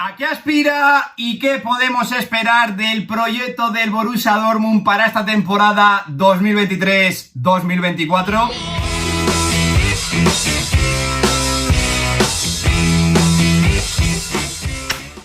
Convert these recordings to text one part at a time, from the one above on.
¿A qué aspira y qué podemos esperar del proyecto del Borussia Dortmund para esta temporada 2023-2024?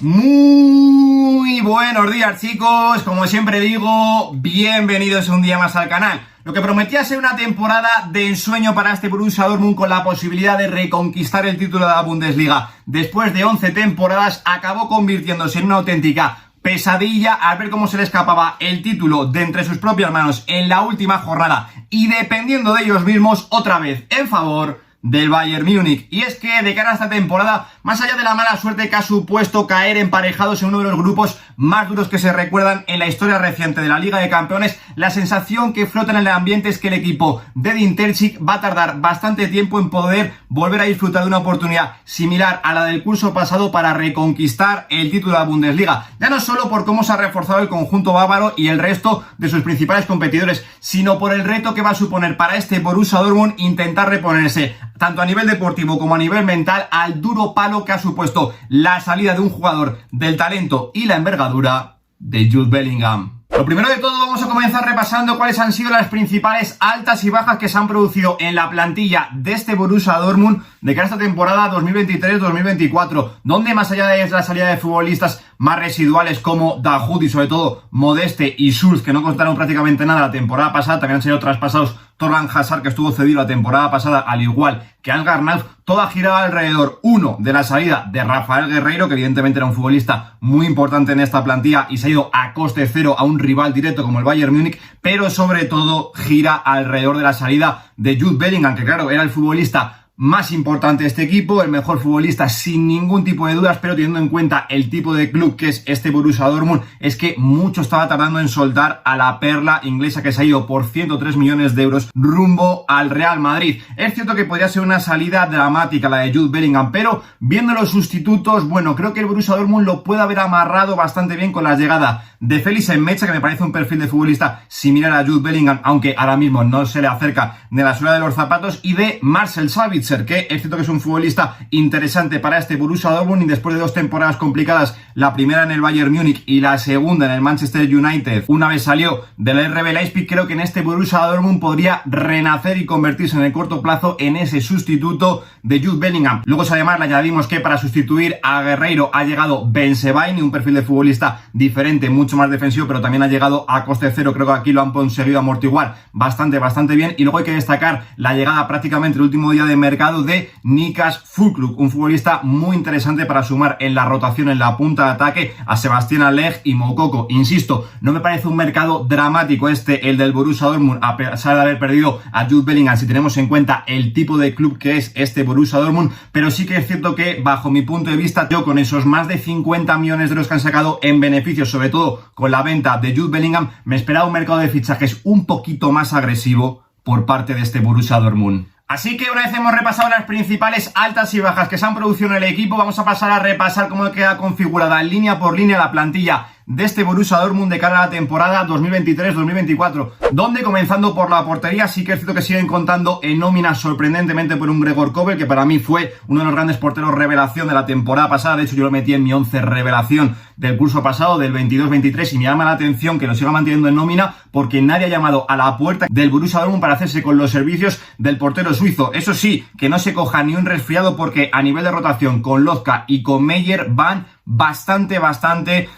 Muy buenos días, chicos, como siempre digo, bienvenidos un día más al canal. Lo que prometía ser una temporada de ensueño para este Borussia Dortmund con la posibilidad de reconquistar el título de la Bundesliga después de 11 temporadas acabó convirtiéndose en una auténtica pesadilla al ver cómo se le escapaba el título de entre sus propias manos en la última jornada y dependiendo de ellos mismos otra vez en favor del Bayern Múnich. Y es que de cara a esta temporada, más allá de la mala suerte que ha supuesto caer emparejados en uno de los grupos más duros que se recuerdan en la historia reciente de la Liga de Campeones, la sensación que flota en el ambiente es que el equipo de Edin Terzic va a tardar bastante tiempo en poder volver a disfrutar de una oportunidad similar a la del curso pasado para reconquistar el título de la Bundesliga. Ya no solo por cómo se ha reforzado el conjunto bávaro y el resto de sus principales competidores, sino por el reto que va a suponer para este Borussia Dortmund intentar reponerse tanto a nivel deportivo como a nivel mental al duro palo que ha supuesto la salida de un jugador del talento y la envergadura de Jude Bellingham. Lo primero de todo, vamos a comenzar repasando cuáles han sido las principales altas y bajas que se han producido en la plantilla de este Borussia Dortmund de cara a esta temporada 2023-2024, donde más allá de la salida de futbolistas más residuales como Dahoud y sobre todo Modeste y Schulz, que no contaron prácticamente nada la temporada pasada, también han sido traspasados Thorgan Hazard, que estuvo cedido la temporada pasada, al igual que Ansgar Knauf. Toda giraba alrededor, uno, de la salida de Rafael Guerreiro, que evidentemente era un futbolista muy importante en esta plantilla y se ha ido a coste cero a un rival directo como el Bayern Múnich, pero sobre todo gira alrededor de la salida de Jude Bellingham, que claro, era el futbolista más importante de este equipo, el mejor futbolista sin ningún tipo de dudas, pero teniendo en cuenta el tipo de club que es este Borussia Dortmund, es que mucho estaba tardando en soltar a la perla inglesa que se ha ido por 103 millones de euros rumbo al Real Madrid. Es cierto que podría ser una salida dramática la de Jude Bellingham, pero viendo los sustitutos, bueno, creo que el Borussia Dortmund lo puede haber amarrado bastante bien con la llegada de Felix Enmecha, que me parece un perfil de futbolista similar a Jude Bellingham, aunque ahora mismo no se le acerca de la suela de los zapatos, y de Marcel Sabitzer, que es cierto que es un futbolista interesante para este Borussia Dortmund, y después de 2 temporadas complicadas, la primera en el Bayern Múnich y la segunda en el Manchester United, una vez salió del RB Leipzig, creo que en este Borussia Dortmund podría renacer y convertirse en el corto plazo en ese sustituto de Jude Bellingham. Luego además le añadimos que para sustituir a Guerreiro ha llegado Ben Sebaini, un perfil de futbolista diferente, mucho más defensivo, pero también ha llegado a coste cero. Creo que aquí lo han conseguido amortiguar bastante bien. Y luego hay que destacar la llegada prácticamente el último día de mercado de Nicklas Füllkrug, un futbolista muy interesante para sumar en la rotación en la punta de ataque a Sebastian Haller y Moukoko. Insisto, no me parece un mercado dramático el del Borussia Dortmund, a pesar de haber perdido a Jude Bellingham, si tenemos en cuenta el tipo de club que es este Borussia Dortmund, pero sí que es cierto que bajo mi punto de vista, yo con esos más de 50 millones de euros que han sacado en beneficios, sobre todo con la venta de Jude Bellingham, me esperaba un mercado de fichajes un poquito más agresivo por parte de este Borussia Dortmund. Así que una vez hemos repasado las principales altas y bajas que se han producido en el equipo, vamos a pasar a repasar cómo queda configurada línea por línea la plantilla de este Borussia Dortmund de cara a la temporada 2023-2024, donde comenzando por la portería, sí que es cierto que siguen contando en nómina sorprendentemente por un Gregor Kobel, que para mí fue uno de los grandes porteros revelación de la temporada pasada. De hecho, yo lo metí en mi 11 revelación del curso pasado, del 22-23, y me llama la atención que lo siga manteniendo en nómina porque nadie ha llamado a la puerta del Borussia Dortmund para hacerse con los servicios del portero suizo. Eso sí, que no se coja ni un resfriado, porque a nivel de rotación con Lotka y con Meyer van bastante,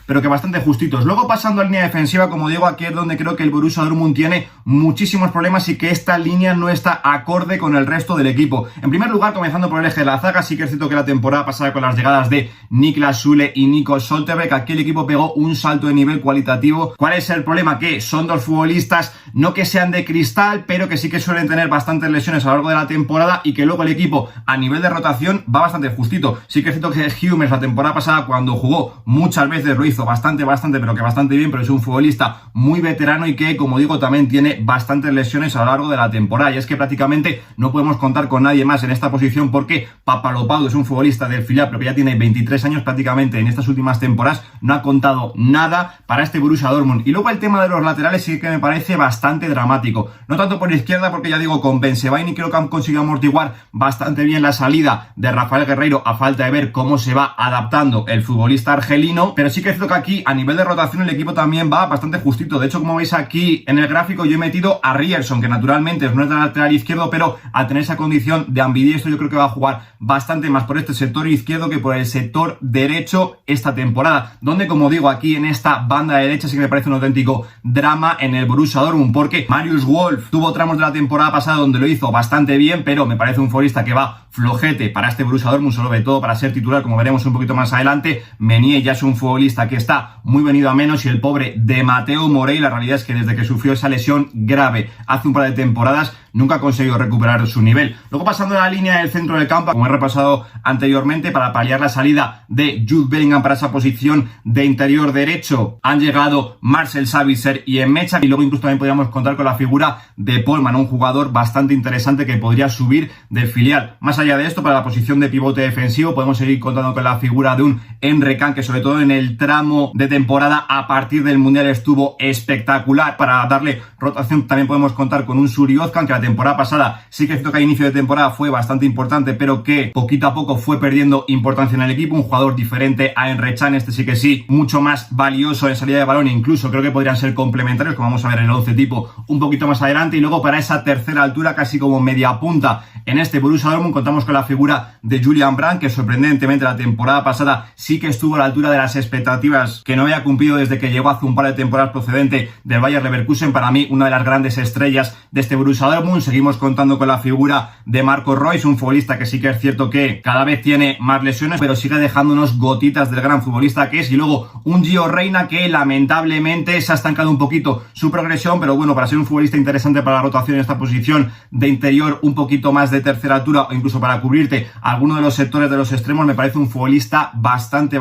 pero que bastante justitos. Luego pasando a línea defensiva, como digo, aquí es donde creo que el Borussia Dortmund tiene muchísimos problemas y que esta línea no está acorde con el resto del equipo. En primer lugar, comenzando por el eje de la zaga, sí que es cierto que la temporada pasada con las llegadas de Niklas Süle y Nico Schlotterbeck, aquí el equipo pegó un salto de nivel cualitativo. ¿Cuál es el problema? Que son dos futbolistas, no que sean de cristal, pero que sí que suelen tener bastantes lesiones a lo largo de la temporada y que luego el equipo a nivel de rotación va bastante justito. Sí que es cierto que Hummels la temporada pasada, cuando jugó muchas veces lo hizo bastante, pero que bastante bien, pero es un futbolista muy veterano y que, como digo, también tiene bastantes lesiones a lo largo de la temporada. Y es que prácticamente no podemos contar con nadie más en esta posición porque Papaloupaou es un futbolista del filial, pero que ya tiene 23 años prácticamente en estas últimas temporadas, no ha contado nada para este Borussia Dortmund. Y luego el tema de los laterales sí que me parece bastante dramático. No tanto por izquierda, porque ya digo, con Ben Sebaini creo que han conseguido amortiguar bastante bien la salida de Rafael Guerreiro, a falta de ver cómo se va adaptando el futbolista argelino, pero sí que es cierto que aquí a nivel de rotación el equipo también va bastante justito. De hecho, como veis aquí en el gráfico, yo he metido a Ryerson, que naturalmente no es del lateral izquierdo, pero al tener esa condición de ambidiestro yo creo que va a jugar bastante más por este sector izquierdo que por el sector derecho esta temporada, donde, como digo, aquí en esta banda derecha sí que me parece un auténtico drama en el Borussia Dortmund, porque Marius Wolf tuvo tramos de la temporada pasada donde lo hizo bastante bien, pero me parece un futbolista que va flojete para este Borussia Dortmund, solo de todo para ser titular, como veremos un poquito más adelante. Meunier ya es un futbolista que está muy venido a menos, y el pobre de Mateo Morey, la realidad es que desde que sufrió esa lesión grave hace un par de temporadas nunca ha conseguido recuperar su nivel. Luego, pasando a la línea del centro del campo, como he repasado anteriormente, para paliar la salida de Jude Bellingham para esa posición de interior derecho, han llegado Marcel Sabitzer y Emecha, y luego incluso también podríamos contar con la figura de Polman, un jugador bastante interesante que podría subir del filial. Más allá de esto, para la posición de pivote defensivo podemos seguir contando con la figura de un Emre Can, que sobre todo en el tramo de temporada a partir del Mundial estuvo espectacular. Para darle rotación también podemos contar con un Suri Özcan, que la temporada pasada sí que es cierto que a inicio de temporada fue bastante importante, pero que poquito a poco fue perdiendo importancia en el equipo. Un jugador diferente a Emre Can, este sí que sí, mucho más valioso en salida de balón, e incluso creo que podrían ser complementarios, como vamos a ver en el 11 tipo un poquito más adelante. Y luego, para esa tercera altura, casi como media punta en este Borussia Dortmund, contamos con la figura de Julian Brandt, que sorprendentemente la temporada pasada sí que estuvo a la altura de las expectativas que no había cumplido desde que llegó hace un par de temporadas procedente del Bayer Leverkusen. Para mí, una de las grandes estrellas de este Borussia Dortmund. Seguimos contando con la figura de Marco Reus, un futbolista que sí que es cierto que cada vez tiene más lesiones, pero sigue dejándonos gotitas del gran futbolista que es. Y luego un Gio Reyna, que lamentablemente se ha estancado un poquito su progresión, pero bueno, para ser un futbolista interesante para la rotación en esta posición de interior, un poquito más de tercera altura, o incluso para cubrirte alguno de los sectores de los extremos, me parece un futbolista bastante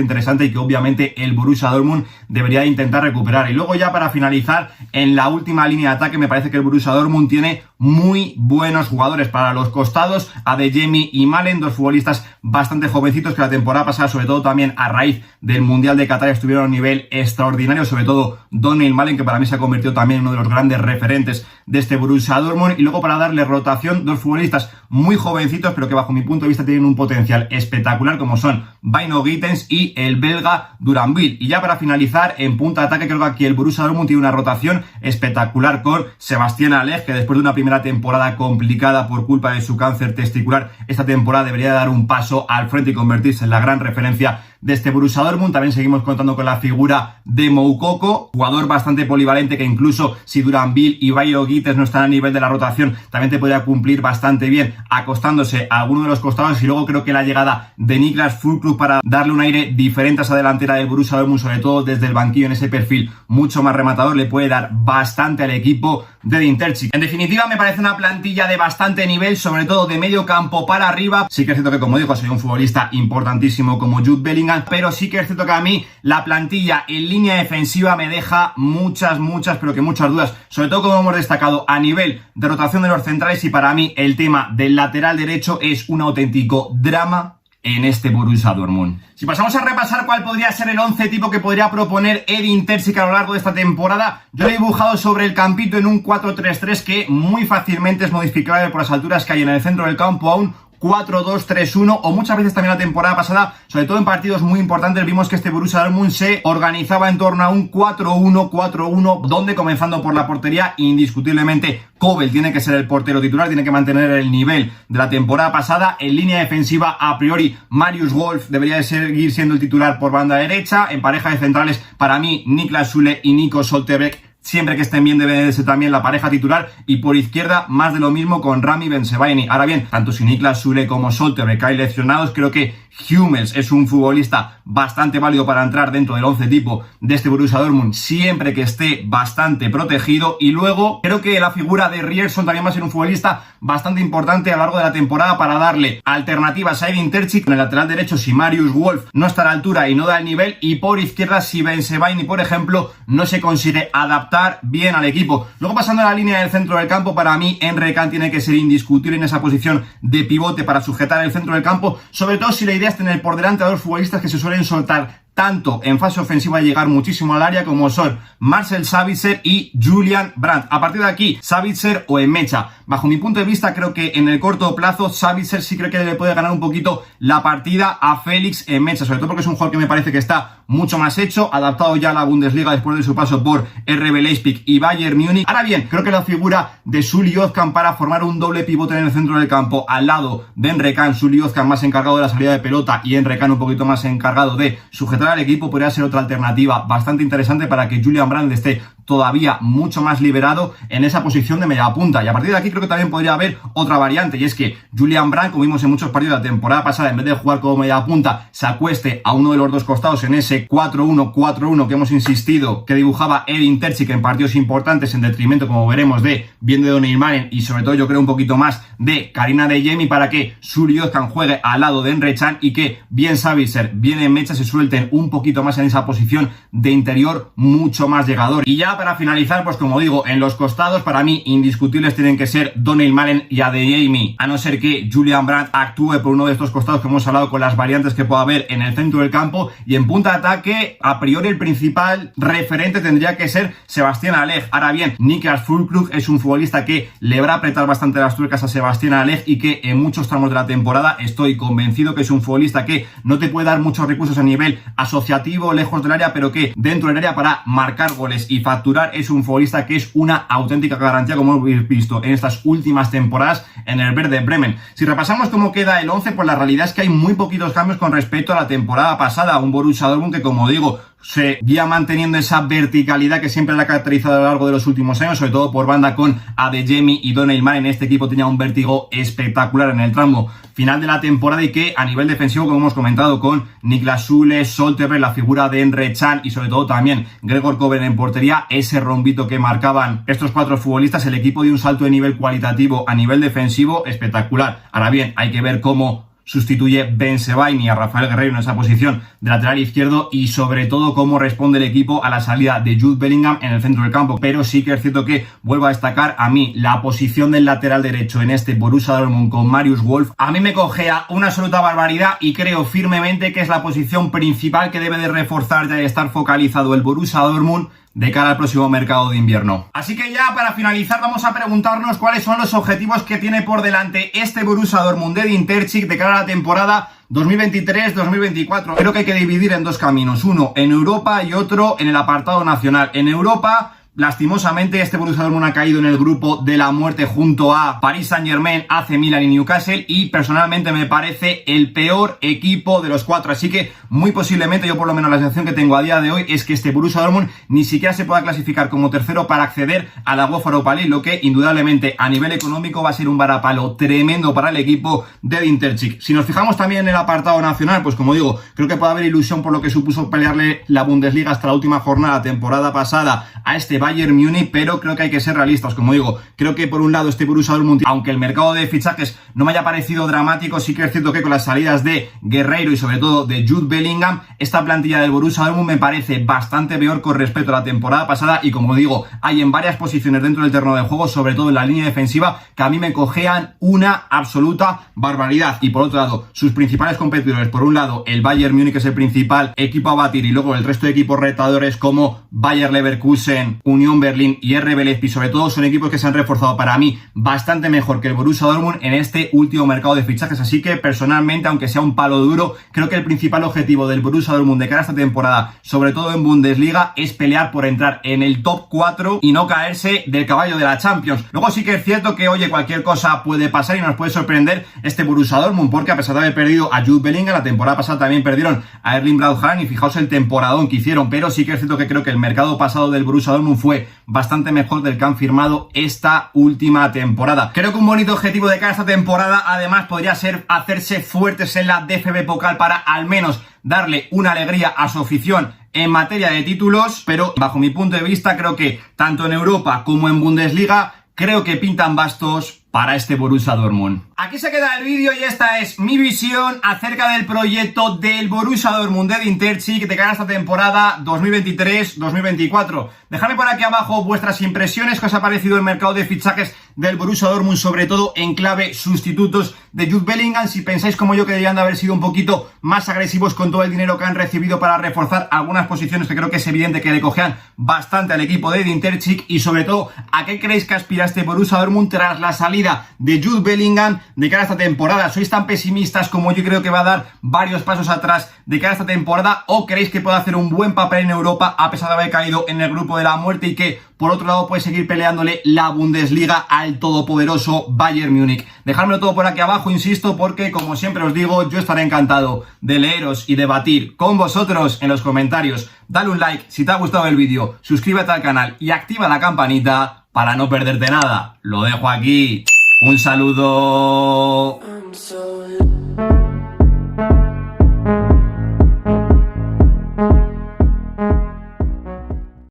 interesante, y que obviamente el Borussia Dortmund debería intentar recuperar. Y luego, ya para finalizar, en la última línea de ataque, me parece que el Borussia Dortmund tiene muy buenos jugadores para los costados. Adeyemi y Malen, dos futbolistas bastante jovencitos que la temporada pasada, sobre todo también a raíz del Mundial de Qatar, estuvieron a un nivel extraordinario, sobre todo Daniel Malen, que para mí se ha convertido también en uno de los grandes referentes de este Borussia Dortmund. Y luego, para darle rotación, dos futbolistas muy jovencitos, pero que bajo mi punto de vista tienen un potencial espectacular, como son Bino Gittens y el belga Duranville. Y ya para finalizar, en punta de ataque, creo que aquí el Borussia Dortmund tiene una rotación espectacular con Sebastián Haller, que después de una primera temporada complicada por culpa de su cáncer testicular, esta temporada debería dar un paso al frente y convertirse en la gran referencia de este Borussia Dortmund. También seguimos contando con la figura de Moukoko, jugador bastante polivalente, que incluso si Duranville y Bino Gittens no están a nivel de la rotación, también te podría cumplir bastante bien acostándose a alguno de los costados. Y luego creo que la llegada de Niklas Füllkrug para darle un aire diferente a esa delantera del Borussia Dortmund, sobre todo desde el banquillo, en ese perfil mucho más rematador, le puede dar bastante al equipo de Edin Terzic. En definitiva, me parece una plantilla de bastante nivel, sobre todo de medio campo para arriba. Sí que es cierto que, como digo, soy un futbolista importantísimo como Jude Bellingham, pero sí que es cierto que a mí la plantilla en línea defensiva me deja muchas dudas, sobre todo, como hemos destacado, a nivel de rotación de los centrales. Y para mí el tema del lateral derecho es un auténtico drama en este Borussia Dortmund. Si pasamos a repasar cuál podría ser el 11 tipo que podría proponer Edin Terzic a lo largo de esta temporada, yo lo he dibujado sobre el campito en un 4-3-3 que muy fácilmente es modificable por las alturas que hay en el centro del campo a un 4-2-3-1, o muchas veces también la temporada pasada, sobre todo en partidos muy importantes, vimos que este Borussia Dortmund se organizaba en torno a un 4-1-4-1, donde, comenzando por la portería, indiscutiblemente Kobel tiene que ser el portero titular, tiene que mantener el nivel de la temporada pasada. En línea defensiva, a priori, Marius Wolf debería de seguir siendo el titular por banda derecha. En pareja de centrales, para mí, Niklas Süle y Nico Schlotterbeck, siempre que estén bien, debe de ser también la pareja titular. Y por izquierda, más de lo mismo con Rami Bensebaini. Ahora bien, tanto si Niklas Süle como Schlotterbeck hay lesionados, creo que Hummels es un futbolista bastante válido para entrar dentro del 11 tipo de este Borussia Dortmund, siempre que esté bastante protegido. Y luego creo que la figura de Ryerson también va a ser un futbolista bastante importante a lo largo de la temporada para darle alternativas a Edin Terzic. En el lateral derecho, si Marius Wolf no está a la altura y no da el nivel, y por izquierda, si Bensebaini, por ejemplo, no se consigue adaptar bien al equipo. Luego, pasando a la línea del centro del campo, para mí Emre Can tiene que ser indiscutible en esa posición de pivote para sujetar el centro del campo, sobre todo si la idea es tener por delante a dos futbolistas que se suelen soltar tanto en fase ofensiva, llegar muchísimo al área, como son Marcel Sabitzer y Julian Brandt. A partir de aquí, Sabitzer o Emecha. Bajo mi punto de vista, creo que en el corto plazo Sabitzer sí creo que le puede ganar un poquito la partida a Félix Emecha, sobre todo porque es un jugador que me parece que está mucho más hecho, adaptado ya a la Bundesliga después de su paso por RB Leipzig y Bayern Múnich. Ahora bien, creo que la figura de Sully Özcan para formar un doble pivote en el centro del campo al lado de Emre Can, Sully Özcan más encargado de la salida de pelota y Emre Can un poquito más encargado de sujetar al equipo, podría ser otra alternativa bastante interesante para que Julian Brandt esté todavía mucho más liberado en esa posición de media punta. Y a partir de aquí creo que también podría haber otra variante, y es que Julian Brandt, como vimos en muchos partidos de la temporada pasada, en vez de jugar como media punta, se acueste a uno de los dos costados en ese 4-1-4-1 que hemos insistido que dibujaba Edin Terzic en partidos importantes, en detrimento, como veremos, de bien de Doni Ilmanen y sobre todo yo creo un poquito más de Karim Adeyemi, para que Sully Özcan juegue al lado de Emre Can y que bien Sabitzer, bien Emecha se suelten un poquito más en esa posición de interior mucho más llegador. Y ya para finalizar, pues como digo, en los costados para mí indiscutibles tienen que ser Doni Ilmanen y Adeyemi, a no ser que Julian Brandt actúe por uno de estos costados que hemos hablado, con las variantes que pueda haber en el centro del campo. Y en punta de ataque, a priori el principal referente tendría que ser Sebastián Haller. Ahora bien, Niklas Füllkrug es un futbolista que le va a apretar bastante las tuercas a Sebastián Haller y que en muchos tramos de la temporada estoy convencido que es un futbolista que no te puede dar muchos recursos a nivel asociativo, lejos del área, pero que dentro del área para marcar goles y facturar es un futbolista que es una auténtica garantía, como hemos visto en estas últimas temporadas en el Werder Bremen. Si repasamos cómo queda el 11, pues la realidad es que hay muy poquitos cambios con respecto a la temporada pasada. Un Borussia Dortmund que, como digo, se guía manteniendo esa verticalidad que siempre la ha caracterizado a lo largo de los últimos años, sobre todo por banda con Adeyemi y Doni Ilmanen. Este equipo tenía un vértigo espectacular en el tramo final de la temporada y que a nivel defensivo, como hemos comentado, con Niklas Süle, Scholtenberg, la figura de Emre Can y sobre todo también Gregor Kobel en portería, ese rombito que marcaban estos cuatro futbolistas, el equipo dio un salto de nivel cualitativo a nivel defensivo espectacular. Ahora bien, hay que ver cómo sustituye Ben Sebaini a Rafael Guerreiro en esa posición de lateral izquierdo y sobre todo cómo responde el equipo a la salida de Jude Bellingham en el centro del campo. Pero sí que es cierto que vuelvo a destacar, a mí la posición del lateral derecho en este Borussia Dortmund con Marius Wolf a mí me cojea una absoluta barbaridad y creo firmemente que es la posición principal que debe de reforzar ya y estar focalizado el Borussia Dortmund de cara al próximo mercado de invierno. Así que ya para finalizar vamos a preguntarnos cuáles son los objetivos que tiene por delante este Borussia Dortmund de Edin Terzic de cara a la temporada 2023-2024. Creo que hay que dividir en dos caminos, uno en Europa y otro en el apartado nacional. En Europa, lastimosamente, este Borussia Dortmund ha caído en el grupo de la muerte junto a Paris Saint-Germain, AC Milan y Newcastle, y personalmente me parece el peor equipo de los cuatro, así que muy posiblemente, yo por lo menos la sensación que tengo a día de hoy es que este Borussia Dortmund ni siquiera se pueda clasificar como tercero para acceder a la UEFA Europa League, lo que indudablemente a nivel económico va a ser un varapalo tremendo para el equipo de Edin Terzic. Si nos fijamos también en el apartado nacional, pues como digo, creo que puede haber ilusión por lo que supuso pelearle la Bundesliga hasta la última jornada temporada pasada a este Bayern Múnich, pero creo que hay que ser realistas. Como digo, creo que por un lado este Borussia Dortmund, aunque el mercado de fichajes no me haya parecido dramático, sí que es cierto que con las salidas de Guerreiro y sobre todo de Jude Bellingham, esta plantilla del Borussia Dortmund me parece bastante peor con respecto a la temporada pasada y como digo, hay en varias posiciones dentro del terreno de juego, sobre todo en la línea defensiva, que a mí me cojean una absoluta barbaridad. Y por otro lado, sus principales competidores, por un lado el Bayern Múnich, que es el principal equipo a batir, y luego el resto de equipos retadores como Bayer Leverkusen, Unión Berlín y RB Leipzig, sobre todo son equipos que se han reforzado para mí bastante mejor que el Borussia Dortmund en este último mercado de fichajes. Así que personalmente, aunque sea un palo duro, creo que el principal objetivo del Borussia Dortmund de cara a esta temporada, sobre todo en Bundesliga, es pelear por entrar en el top 4 y no caerse del caballo de la Champions. Luego sí que es cierto que, oye, cualquier cosa puede pasar y nos puede sorprender este Borussia Dortmund, porque a pesar de haber perdido a Jude Bellingham, la temporada pasada también perdieron a Erling Braut Haaland y fijaos el temporadón que hicieron, pero sí que es cierto que creo que el mercado pasado del Borussia Dortmund fue bastante mejor del que han firmado esta última temporada. Creo que un bonito objetivo de cara a esta temporada además podría ser hacerse fuertes en la DFB Pokal para al menos darle una alegría a su afición en materia de títulos, pero bajo mi punto de vista creo que tanto en Europa como en Bundesliga creo que pintan bastos para este Borussia Dortmund. Aquí se queda el vídeo y esta es mi visión acerca del proyecto del Borussia Dortmund de Edin Terzic de cara a esta temporada 2023-2024. Dejadme por aquí abajo vuestras impresiones, qué os ha parecido el mercado de fichajes del Borussia Dortmund, sobre todo en clave sustitutos de Jude Bellingham. Si pensáis como yo que deberían de haber sido un poquito más agresivos con todo el dinero que han recibido para reforzar algunas posiciones que creo que es evidente que le cojean bastante al equipo de Edin Terzic, y sobre todo a qué creéis que aspira este Borussia Dortmund tras la salida de Jude Bellingham de cara a esta temporada. ¿Sois tan pesimistas como yo creo que va a dar varios pasos atrás de cara a esta temporada, o creéis que puede hacer un buen papel en Europa a pesar de haber caído en el grupo de la muerte y que por otro lado puede seguir peleándole la Bundesliga al todopoderoso Bayern Múnich? Dejádmelo todo por aquí abajo, insisto, porque como siempre os digo, yo estaré encantado de leeros y debatir con vosotros en los comentarios. Dale un like si te ha gustado el vídeo, suscríbete al canal y activa la campanita para no perderte nada. Lo dejo aquí. Un saludo.